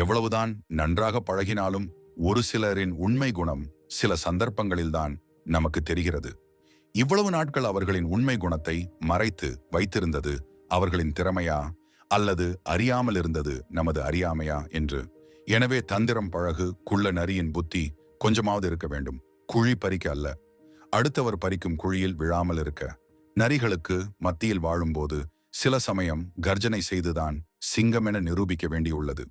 எவ்வளவுதான் நன்றாக பழகினாலும் ஒரு சிலரின் உண்மை குணம் சில சந்தர்ப்பங்களில்தான் நமக்கு தெரிகிறது. இவ்வளவு நாட்கள் அவர்களின் உண்மை குணத்தை மறைத்து வைத்திருந்தது அவர்களின் திறமையா அல்லது அறியாமல் இருந்தது நமது அறியாமையா என்று. எனவே தந்திரம் பழகு, குள்ள நரியின் புத்தி கொஞ்சமாவது இருக்க வேண்டும். குழி பறிக்க அல்ல, அடுத்தவர் பறிக்கும் குழியில் விழாமல் இருக்க. நரிகளுக்கு மத்தியில் வாழும்போது சில சமயம் கர்ஜனை செய்துதான் சிங்கமென நிரூபிக்க வேண்டியுள்ளது.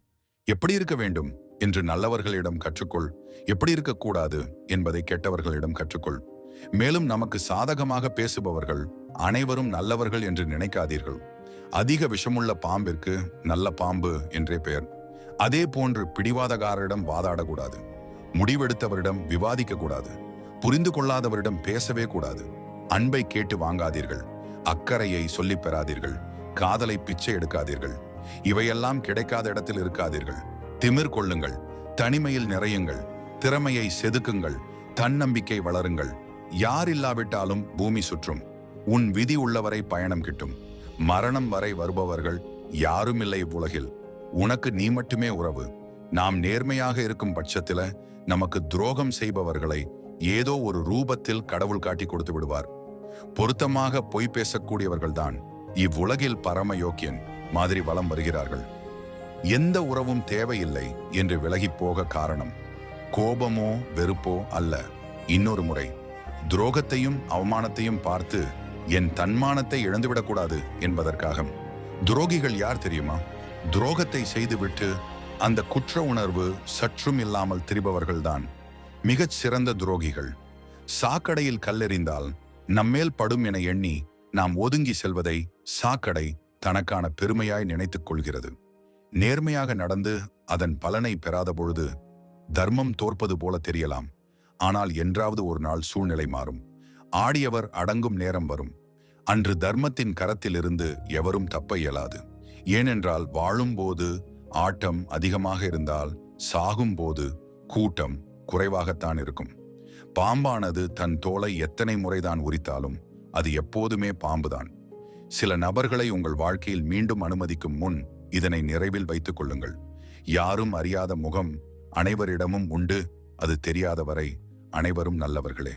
எப்படி இருக்க வேண்டும் என்று நல்லவர்களிடம் கற்றுக்கொள், எப்படி இருக்கக்கூடாது என்பதை கெட்டவர்களிடம் கற்றுக்கொள். மேலும் நமக்கு சாதகமாக பேசுபவர்கள் அனைவரும் நல்லவர்கள் என்று நினைக்காதீர்கள். அதிக விஷமுள்ள பாம்பிற்கு நல்ல பாம்பு என்றே பெயர். அதே போன்று பிடிவாதகாரரிடம் வாதாடக்கூடாது, முடிவெடுத்தவரிடம் விவாதிக்க கூடாது, புரிந்து கொள்ளாதவரிடம் பேசவே கூடாது. அன்பை கேட்டு வாங்காதீர்கள், அக்கறையை சொல்லி பெறாதீர்கள், காதலை பிச்சை எடுக்காதீர்கள். இவையெல்லாம் கிடைக்காத இடத்தில் இருக்காதீர்கள். திமிர் கொள்ளுங்கள், தனிமையில் நிறையுங்கள், திறமையை செதுக்குங்கள், தன்னம்பிக்கை வளருங்கள். யார் இல்லாவிட்டாலும் பூமி சுற்றும். உன் விதி உள்ளவரை பயணம் கிட்டும். மரணம் வரை வருபவர்கள் யாரும் இல்லை உலகில். உனக்கு நீ மட்டுமே உறவு. நாம் நேர்மையாக இருக்கும் பட்சத்தில நமக்கு துரோகம் செய்பவர்களை ஏதோ ஒரு ரூபத்தில் கடவுள் காட்டி கொடுத்து விடுவார். பொருத்தமாக பொய் பேசக்கூடியவர்கள்தான் இவ்வுலகில் பரம யோக்கியன் மாதிரி வலம் வருகிறார்கள். எந்த உறவும் தேவையில்லை என்று விலகி போக காரணம் கோபமோ வெறுப்போ அல்ல. இன்னொரு முறை துரோகத்தையும் அவமானத்தையும் பார்த்து என் தன்மானத்தை இழந்துவிடக்கூடாது என்பதற்காக. துரோகிகள் யார் தெரியுமா? துரோகத்தை செய்துவிட்டு அந்த குற்ற உணர்வு சற்றும் இல்லாமல் திரிபவர்கள்தான் மிகச் சிறந்த துரோகிகள். சாக்கடையில் கல்லெறிந்தால் நம்மேல் படும் என எண்ணி நாம் ஒதுங்கி செல்வதை சாக்கடை தனக்கான பெருமையாய் நினைத்துக் கொள்கிறது. நேர்மையாக நடந்து அதன் பலனை பெறாத பொழுது தர்மம் தோற்பது போல தெரியலாம். ஆனால் என்றாவது ஒரு நாள் சூழ்நிலை மாறும். ஆடியவர் அடங்கும் நேரம் வரும். அன்று தர்மத்தின் கரத்திலிருந்து எவரும் தப்ப இயலாது. ஏனென்றால் வாழும்போது ஆட்டம் அதிகமாக இருந்தால் சாகும்போது கூட்டம் குறைவாகத்தான் இருக்கும். பாம்பானது தன் தோலை எத்தனை முறைதான் உரித்தாலும் அது எப்போதுமே பாம்புதான். சில நபர்களை உங்கள் வாழ்க்கையில் மீண்டும் அனுமதிக்கும் முன் இதனை நிறைவில் வைத்துக் கொள்ளுங்கள். யாரும் அறியாத முகம் அனைவரிடமும் உண்டு. அது தெரியாத வரை அனைவரும் நல்லவர்களே.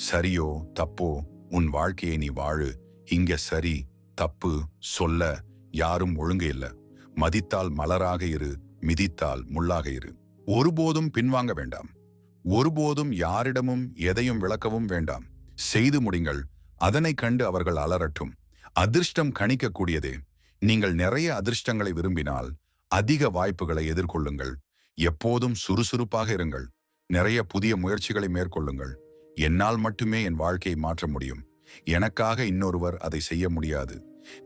சரியோ தப்போ உன் வாழ்க்கையை நீ வாழு. இங்க சரி தப்பு சொல்ல யாரும் ஒழுங்கு இல்ல. மதித்தால் மலராக இரு, மிதித்தால் முள்ளாக இரு. ஒருபோதும் பின்வாங்க வேண்டாம். ஒருபோதும் யாரிடமும் எதையும் விளக்கவும் வேண்டாம். செய்து முடிங்கள். அதனை கண்டு அவர்கள் அலறட்டும். அதிர்ஷ்டம் கணிக்கக்கூடியதே. நீங்கள் நிறைய அதிர்ஷ்டங்களை விரும்பினால் அதிக வாய்ப்புகளை எதிர்கொள்ளுங்கள். எப்போதும் சுறுசுறுப்பாக இருங்கள். நிறைய புதிய முயற்சிகளை மேற்கொள்ளுங்கள். என்னால் மட்டுமே என் வாழ்க்கையை மாற்ற முடியும். எனக்காக இன்னொருவர் அதை செய்ய முடியாது.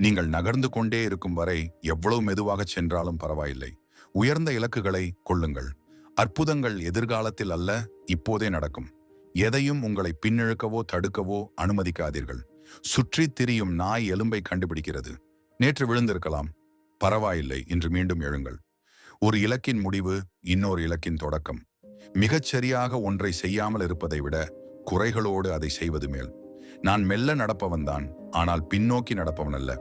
நீங்கள் நகர்ந்து கொண்டே இருக்கும் வரை எவ்வளவு மெதுவாக சென்றாலும் பரவாயில்லை. உயர்ந்த இலக்குகளை கொள்ளுங்கள். அற்புதங்கள் எதிர்காலத்தில் அல்ல, இப்போதே நடக்கும். எதையும் உங்களை பின்னிழுக்கவோ தடுக்கவோ அனுமதிக்காதீர்கள். சுற்றி திரியும் நாய் எலும்பை கண்டுபிடிக்கிறது. நேற்று விழுந்திருக்கலாம், பரவாயில்லை, இன்று மீண்டும் எழுங்கள். ஒரு இலக்கின் முடிவு இன்னொரு இலக்கின் தொடக்கம். மிகச் சரியாக ஒன்றை செய்யாமல் இருப்பதை விட குறைகளோடு அதை செய்வது மேல். நான் மெல்ல நடப்பவன்தான், ஆனால் பின்னோக்கி நடப்பவன் அல்ல.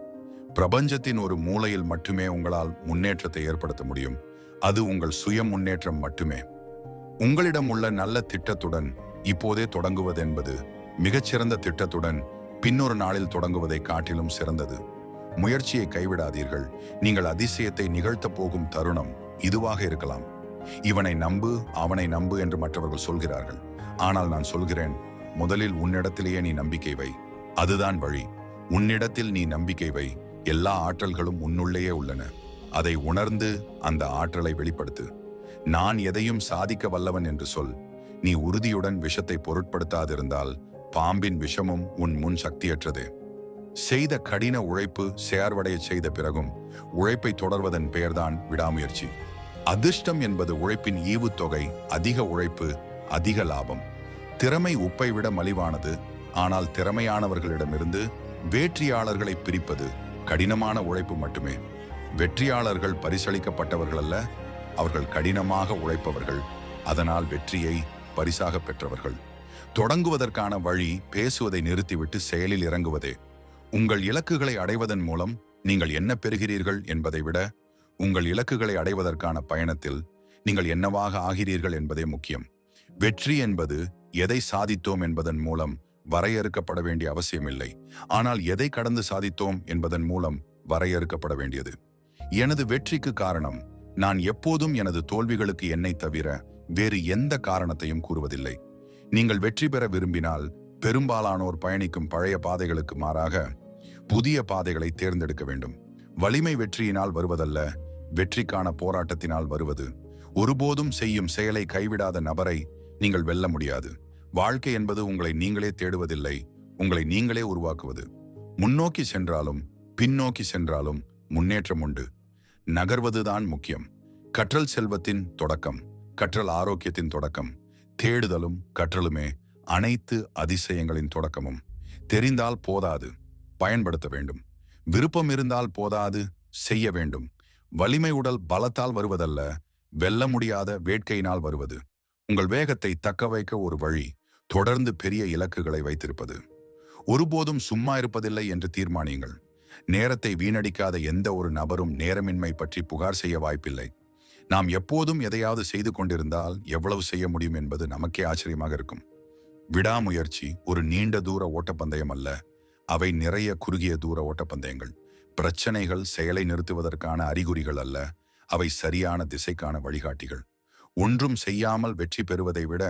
பிரபஞ்சத்தின் ஒரு மூலையில் மட்டுமே உங்களால் முன்னேற்றத்தை ஏற்படுத்த முடியும். அது உங்கள் சுய முன்னேற்றம் மட்டுமே. உங்களிடம் உள்ள நல்ல திட்டத்துடன் இப்போதே தொடங்குவது என்பது மிகச்சிறந்த திட்டத்துடன் பின்னொரு நாளில் தொடங்குவதை காட்டிலும் சிறந்தது. முயற்சியை கைவிடாதீர்கள். நீங்கள் அதிசயத்தை நிகழ்த்த போகும் தருணம் இதுவாக இருக்கலாம். இவனை நம்பு, அவனை நம்பு என்று மற்றவர்கள் சொல்கிறார்கள். ஆனால் நான் சொல்கிறேன், முதலில் உன்னிடத்திலேயே நீ நம்பிக்கை வை. அதுதான் வழி. உன்னிடத்தில் நீ நம்பிக்கை வை. எல்லா ஆற்றல்களும் உன்னுள்ளேயே உள்ளன. அதை உணர்ந்து அந்த ஆற்றலை வெளிப்படுத்து. நான் எதையும் சாதிக்க வல்லவன் என்று சொல். நீ உறுதியுடன் விஷத்தை பொருட்படுத்தாதிருந்தால் பாம்பின் விஷமும் உன் முன் சக்தியற்றதே. செய்த கடின உழைப்பு செயற்வடைய செய்த பிறகும் உழைப்பை தொடர்வதன் பெயர்தான் விடாமுயற்சி. அதிர்ஷ்டம் என்பது உழைப்பின் ஈவுத்தொகை. அதிக உழைப்பு, அதிக லாபம். திறமை உப்பை விட மலிவானது. ஆனால் திறமையானவர்களிடமிருந்து வெற்றியாளர்களை பிரிப்பது கடினமான உழைப்பு மட்டுமே. வெற்றியாளர்கள் பரிசளிக்கப்பட்டவர்கள் அல்ல, அவர்கள் கடினமாக உழைப்பவர்கள். அதனால் வெற்றியை பரிசாக பெற்றவர்கள். தொடங்குவதற்கான வழி பேசுவதை நிறுத்திவிட்டு செயலில் இறங்குவதே. உங்கள் இலக்குகளை அடைவதன் மூலம் நீங்கள் என்ன பெறுகிறீர்கள் என்பதை விட உங்கள் இலக்குகளை அடைவதற்கான பயணத்தில் நீங்கள் என்னவாக ஆகிறீர்கள் என்பதே முக்கியம். வெற்றி என்பது எதை சாதித்தோம் என்பதன் மூலம் வரையறுக்கப்பட வேண்டிய அவசியமில்லை, ஆனால் எதை கடந்து சாதித்தோம் என்பதன் மூலம் வரையறுக்கப்பட வேண்டியது. எனது வெற்றிக்கு காரணம் நான் எப்போதும் எனது தோல்விகளுக்கு என்னை தவிர வேறு எந்த காரணத்தையும் கூறுவதில்லை. நீங்கள் வெற்றி பெற விரும்பினால் பெரும்பாலானோர் பயணிக்கும் பழைய பாதைகளுக்கு மாறாக புதிய பாதைகளை தேர்ந்தெடுக்க வேண்டும். வலிமை வெற்றியினால் வருவதல்ல, வெற்றிக்கான போராட்டத்தினால் வருவது. ஒருபோதும் செய்யும் செயலை கைவிடாத நபரை நீங்கள் வெல்ல முடியாது. வாழ்க்கை என்பது உங்களை நீங்களே தேடுவதில்லை, உங்களை நீங்களே உருவாக்குவது. முன்னோக்கி சென்றாலும் பின்னோக்கி சென்றாலும் முன்னேற்றம் உண்டு. நகர்வதுதான் முக்கியம். கற்றல் செல்வத்தின் தொடக்கம், கற்றல் ஆரோக்கியத்தின் தொடக்கம். தேடுதலும் கற்றலுமே அனைத்து அதிசயங்களின் தொடக்கமும். தெரிந்தால் போதாது, பயன்படுத்த வேண்டும். விருப்பம் இருந்தால் போதாது, செய்ய வேண்டும். வலிமை உடல் பலத்தால் வருவதல்ல, வெல்ல முடியாத வேட்கையினால் வருவது. உங்கள் வேகத்தை தக்க வைக்க ஒரு வழி தொடர்ந்து பெரிய இலக்குகளை வைத்திருப்பது. ஒருபோதும் சும்மா இருப்பதில்லை என்று தீர்மானியுங்கள். நேரத்தை வீணடிக்காத எந்த ஒரு நபரும் நேரமின்மை பற்றி புகார் செய்ய வாய்ப்பில்லை. நாம் எப்போதும் எதையாவது செய்து கொண்டிருந்தால் எவ்வளவு செய்ய முடியும் என்பது நமக்கே ஆச்சரியமாக இருக்கும். விடாமுயற்சி ஒரு நீண்ட தூர ஓட்டப்பந்தயம் அல்ல, அவை நிறைய குறுகிய தூர ஓட்டப்பந்தயங்கள். பிரச்சனைகள் செயலை நிறுத்துவதற்கான அறிகுறிகள் அல்ல, அவை சரியான திசைக்கான வழிகாட்டிகள். ஒன்றும் செய்யாமல் வெற்றி பெறுவதை விட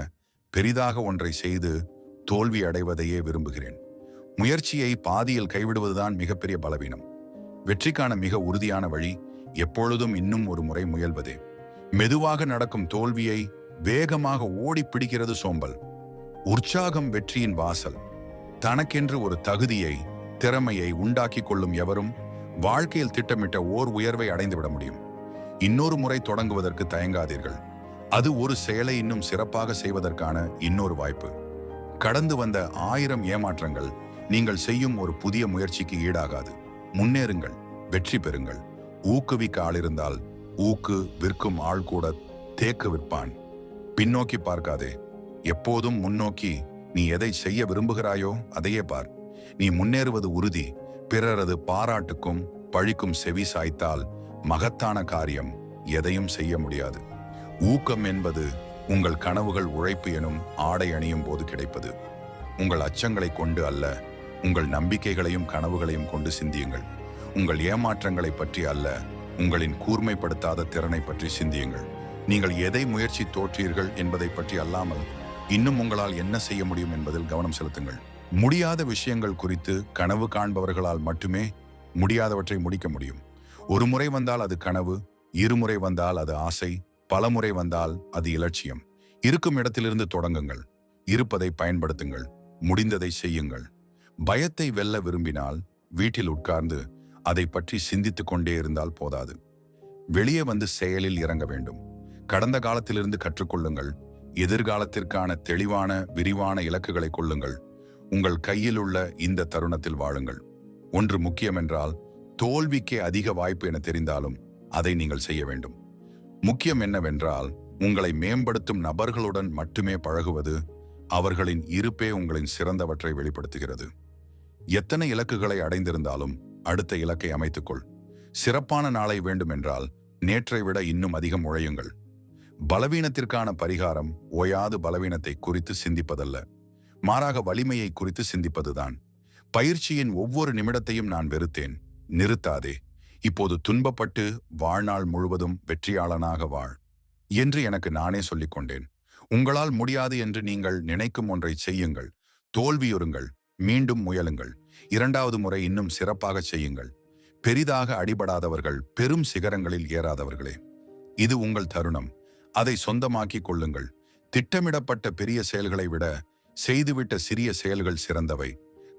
பெரிதாக ஒன்றை செய்து தோல்வி அடைவதையே விரும்புகிறேன். முயற்சியை பாதியில் கைவிடுவதுதான் மிகப்பெரிய பலவீனம். வெற்றிக்கான மிக உறுதியான வழி எப்பொழுதும் இன்னும் ஒரு முறை முயல்வதே. மெதுவாக நடக்கும் தோல்வியை வேகமாக ஓடி பிடிக்கிறது சோம்பல். உற்சாகம் வெற்றியின் வாசல். தனக்கென்று ஒரு தகுதியை, திறமையை உண்டாக்கி கொள்ளும் எவரும் வாழ்க்கையில் திட்டமிட்ட ஓர் உயர்வை அடைந்துவிட முடியும். இன்னொரு முறை தொடங்குவதற்கு தயங்காதீர்கள். அது ஒரு செயலை இன்னும் சிறப்பாக செய்வதற்கான இன்னொரு வாய்ப்பு. கடந்து வந்த 1000 ஏமாற்றங்கள் நீங்கள் செய்யும் ஒரு புதிய முயற்சிக்கு ஈடாகாது. முன்னேறுங்கள், வெற்றி பெறுங்கள். ஊக்குவிக்க ஆள் இருந்தால் ஊக்கு விற்கும் ஆள் கூட தேக்கு விற்பான். பின்னோக்கி பார்க்காதே, எப்போதும் முன்னோக்கி. நீ எதை செய்ய விரும்புகிறாயோ அதையே பார். நீ முன்னேறுவது உறுதி. பிறரது பாராட்டுக்கும் பழிக்கும் செவி சாய்த்தால் மகத்தான காரியம் எதையும் செய்ய முடியாது. ஊக்கம் என்பது உங்கள் கனவுகள் உழைப்பு எனும் ஆடை அணியும் போது கிடைப்பது. உங்கள் அச்சங்களை கொண்டு அல்ல, உங்கள் நம்பிக்கைகளையும் கனவுகளையும் கொண்டு சிந்தியுங்கள். உங்கள் ஏமாற்றங்களை பற்றி அல்ல, உங்களின் கூர்மைப்படுத்தாத திறனை பற்றி சிந்தியுங்கள். நீங்கள் எதை முயற்சி தோற்றீர்கள் என்பதை பற்றி அல்லாமல் இன்னும் உங்களால் என்ன செய்ய முடியும் என்பதில் கவனம் செலுத்துங்கள். முடியாத விஷயங்கள் குறித்து கனவு காண்பவர்களால் மட்டுமே முடியாதவற்றை முடிக்க முடியும். ஒரு முறை வந்தால் அது கனவு, இருமுறை வந்தால் அது ஆசை, பல முறை வந்தால் அது இலட்சியம். இருக்கும் இடத்திலிருந்து தொடங்குங்கள். இருப்பதை பயன்படுத்துங்கள். முடிந்ததை செய்யுங்கள். பயத்தை வெல்ல விரும்பினால் வீட்டில் உட்கார்ந்து அதை பற்றி சிந்தித்துக் கொண்டே இருந்தால் போதாது. வெளியே வந்து செயலில் இறங்க வேண்டும். கடந்த காலத்திலிருந்து கற்றுக்கொள்ளுங்கள். எதிர்காலத்திற்கான தெளிவான விரிவான இலக்குகளை கொள்ளுங்கள். உங்கள் கையில் உள்ள இந்த தருணத்தில் வாழுங்கள். ஒன்று முக்கியம் என்றால், தோல்விக்கே அதிக வாய்ப்பு என தெரிந்தாலும் அதை நீங்கள் செய்ய வேண்டும். முக்கியம் என்னவென்றால், உங்களை மேம்படுத்தும் நபர்களுடன் மட்டுமே பழகுவது. அவர்களின் இருப்பே உங்களின் சிறந்தவற்றை வெளிப்படுத்துகிறது. எத்தனை இலக்குகளை அடைந்திருந்தாலும் அடுத்த இலக்கை அமைத்துக்கொள். சிறப்பான நாளை வேண்டுமென்றால் நேற்றை விட இன்னும் அதிகம் உழையுங்கள். பலவீனத்திற்கான பரிகாரம் ஓயாது பலவீனத்தை குறித்து சிந்திப்பதல்ல, மாறாக வலிமையை குறித்து சிந்திப்பதுதான். பயிற்சியின் ஒவ்வொரு நிமிடத்தையும் நான் வெறுத்தேன். நிறுத்தாதே. இப்போது துன்பப்பட்டு வாழ்நாள் முழுவதும் வெற்றியாளனாக வாழ் என்று எனக்கு நானே சொல்லிக் கொண்டேன். உங்களால் முடியாது என்று நீங்கள் நினைக்கும் ஒன்றை செய்யுங்கள். தோல்வியுறுங்கள், மீண்டும் முயலுங்கள். 2வது முறை இன்னும் சிறப்பாக செய்யுங்கள். பெரிதாக அடிபடாதவர்கள் பெரும் சிகரங்களில் ஏறாதவர்களே. இது உங்கள் தருணம். அதை சொந்தமாக்கிக் கொள்ளுங்கள். திட்டமிடப்பட்ட பெரிய செயல்களை விட செய்துவிட்ட சிறிய செயல்கள் சிறந்தவை.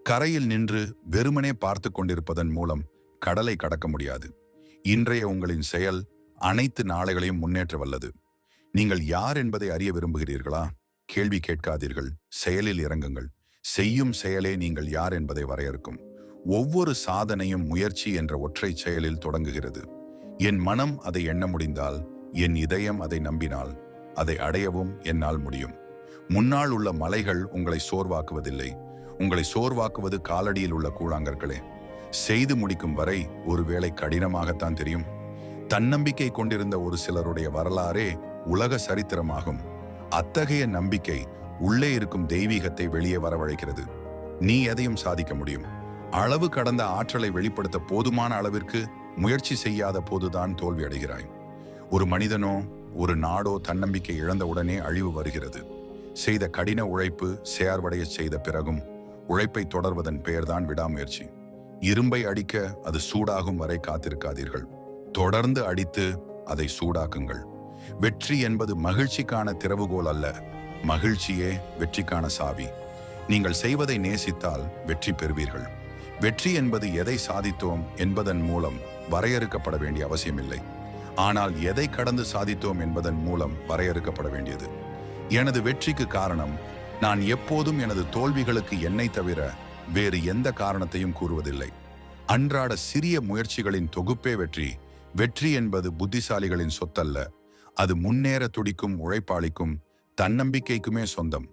கரையில் நின்று வெறுமனே பார்த்து கொண்டிருப்பதன் மூலம் கடலை கடக்க முடியாது. இன்றைய உங்களின் செயல் அனைத்து நாளைகளையும் முன்னேற்ற வல்லது. நீங்கள் யார் என்பதை அறிய விரும்புகிறீர்களா? கேள்வி கேட்காதீர்கள், செயலில் இறங்குங்கள். செய்யும் செயலே நீங்கள் யார் என்பதை வரையறுக்கும். ஒவ்வொரு சாதனையும் முயற்சி என்ற ஒற்றை செயலில் தொடங்குகிறது. என் மனம் அதை எண்ண முடிந்தால், என் இதயம் அதை நம்பினால், அதை அடையவும் என்னால் முடியும். முன்னால் உள்ள மலைகள் உங்களை சோர்வாக்குவதில்லை. உங்களை சோர்வாக்குவது காலடியில் உள்ள கூழாங்கற்களே. செய்து முடிக்கும் வரை ஒருவேளை கடினமாகத்தான் தெரியும். தன்னம்பிக்கை கொண்டிருந்த ஒரு சிலருடைய வரலாறே உலக சரித்திரமாகும். அத்தகைய நம்பிக்கை உள்ளே இருக்கும் தெய்வீகத்தை வெளியே வரவழைக்கிறது. நீ எதையும் சாதிக்க முடியும். அளவு கடந்த ஆற்றலை வெளிப்படுத்த போதுமான அளவிற்கு முயற்சி செய்யாத போதுதான் தோல்வி அடைகிறாய். ஒரு மனிதனோ ஒரு நாடோ தன்னம்பிக்கை இழந்தவுடனே அழிவு வருகிறது. செய்த கடின உழைப்பு செயற்வடைய செய்த பிறகும் உழைப்பை தொடர்வதன் பெயர்தான் விடாமுயற்சி. இரும்பை அடிக்க அது சூடாகும் வரை காத்திருக்காதீர்கள். தொடர்ந்து அடித்து அதை சூடாக்குங்கள். வெற்றி என்பது மகிழ்ச்சிக்கான திறவுகோல் அல்ல, மகிழ்ச்சியே வெற்றிக்கான சாவி. நீங்கள் செய்வதை நேசித்தால் வெற்றி பெறுவீர்கள். வெற்றி என்பது எதை சாதித்தோம் என்பதன் மூலம் வரையறுக்கப்பட வேண்டிய அவசியமில்லை. ஆனால் எதை கடந்து சாதித்தோம் என்பதன் மூலம் வரையறுக்கப்பட வேண்டியது. எனது வெற்றிக்கு காரணம், நான் எப்போதும் எனது தோல்விகளுக்கு என்னை தவிர வேறு எந்த காரணத்தையும் கூறுவதில்லை. அன்றாட சிறிய முயற்சிகளின் தொகுப்பே வெற்றி. வெற்றி என்பது புத்திசாலிகளின் சொத்தல்ல, அது முன்னேற துடிக்கும் உழைப்பாளிக்கும் தன்னம்பிக்கைக்குமே சொந்தம்.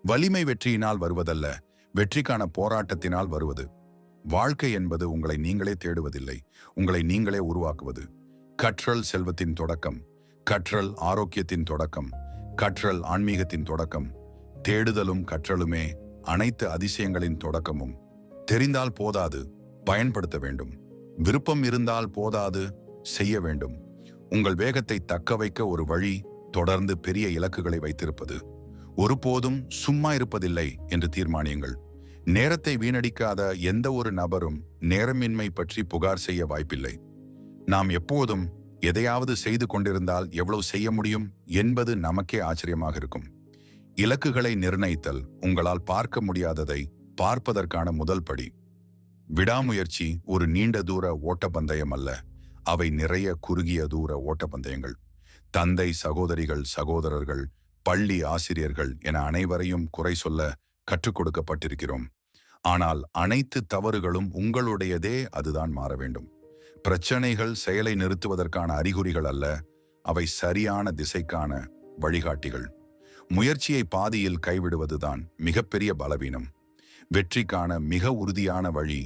வலிமை வெற்றியினால் வருவதல்ல, வெற்றிக்கான போராட்டத்தினால் வருவது. வாழ்க்கை என்பது உங்களை நீங்களே தேடுவதில்லை, உங்களை நீங்களே உருவாக்குவது. கற்றல் செல்வத்தின் தொடக்கம், கற்றல் ஆரோக்கியத்தின் தொடக்கம், கற்றல் ஆன்மீகத்தின் தொடக்கம். தேடுதலும் கற்றலுமே அனைத்து அதிசயங்களின் தொடக்கமும். தெரிந்தால் போதாது, பயன்படுத்த வேண்டும். விருப்பம் இருந்தால் போதாது, செய்ய வேண்டும். உங்கள் வேகத்தை தக்க வைக்க ஒரு வழி தொடர்ந்து பெரிய இலக்குகளை வைத்திருப்பது. ஒருபோதும் சும்மா இருப்பதில்லை என்று தீர்மானியுங்கள். நேரத்தை வீணடிக்காத எந்த ஒரு நபரும் நேரமின்மை பற்றி புகார் செய்ய வாய்ப்பில்லை. நாம் எப்போதும் எதையாவது செய்து கொண்டிருந்தால் எவ்வளவு செய்ய முடியும் என்பது நமக்கே ஆச்சரியமாக இருக்கும். இலக்குகளை நிர்ணயித்தல் உங்களால் பார்க்க முடியாததை பார்ப்பதற்கான முதல் படி. விடாமுயற்சி ஒரு நீண்ட தூர ஓட்டப்பந்தயம் அல்ல, அவை நிறைய குறுகிய தூர ஓட்டப்பந்தயங்கள். தந்தை, சகோதரிகள், சகோதரர்கள், பள்ளி ஆசிரியர்கள் என அனைவரையும் குறை சொல்ல கற்றுக் கொடுக்கப்பட்டிருக்கிறோம். ஆனால் அனைத்து தவறுகளும் உங்களுடையதே, அதுதான் மாற வேண்டும். பிரச்சனைகள் செயலை நிறுத்துவதற்கான அறிகுறிகள் அல்ல, அவை சரியான திசைக்கான வழிகாட்டிகள். முயற்சியை பாதியில் கைவிடுவதுதான் மிகப்பெரிய பலவீனம். வெற்றிக்கான மிக உறுதியான வழி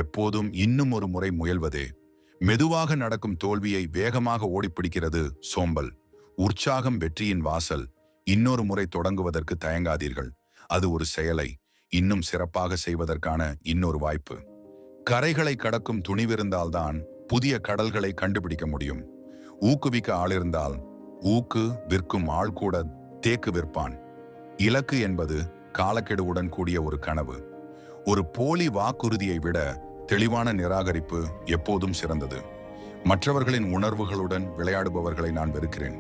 எப்போதும் இன்னும் ஒரு முறை முயல்வதே. மெதுவாக நடக்கும் தோல்வியை வேகமாக ஓடிப்பிடிக்கிறது சோம்பல். உற்சாகம் வெற்றியின் வாசல். இன்னொரு முறை தொடங்குவதற்கு தயங்காதீர்கள். அது ஒரு செயலை இன்னும் சிறப்பாக செய்வதற்கான இன்னொரு வாய்ப்பு. கரைகளை கடக்கும் துணிவிருந்தால்தான் புதிய கடல்களை கண்டுபிடிக்க முடியும். ஊக்குவிக்க ஆளிருந்தால் ஊக்கு விற்கும் ஆள் கூட தேக்கு விற்பான். இலக்கு என்பது காலக்கெடுவுடன் கூடிய ஒரு கனவு. ஒரு போலி வாக்குறுதியை விட தெளிவான நிராகரிப்பு எப்போதும் சிறந்தது. மற்றவர்களின் உணர்வுகளுடன் விளையாடுபவர்களை நான் வெறுக்கிறேன்.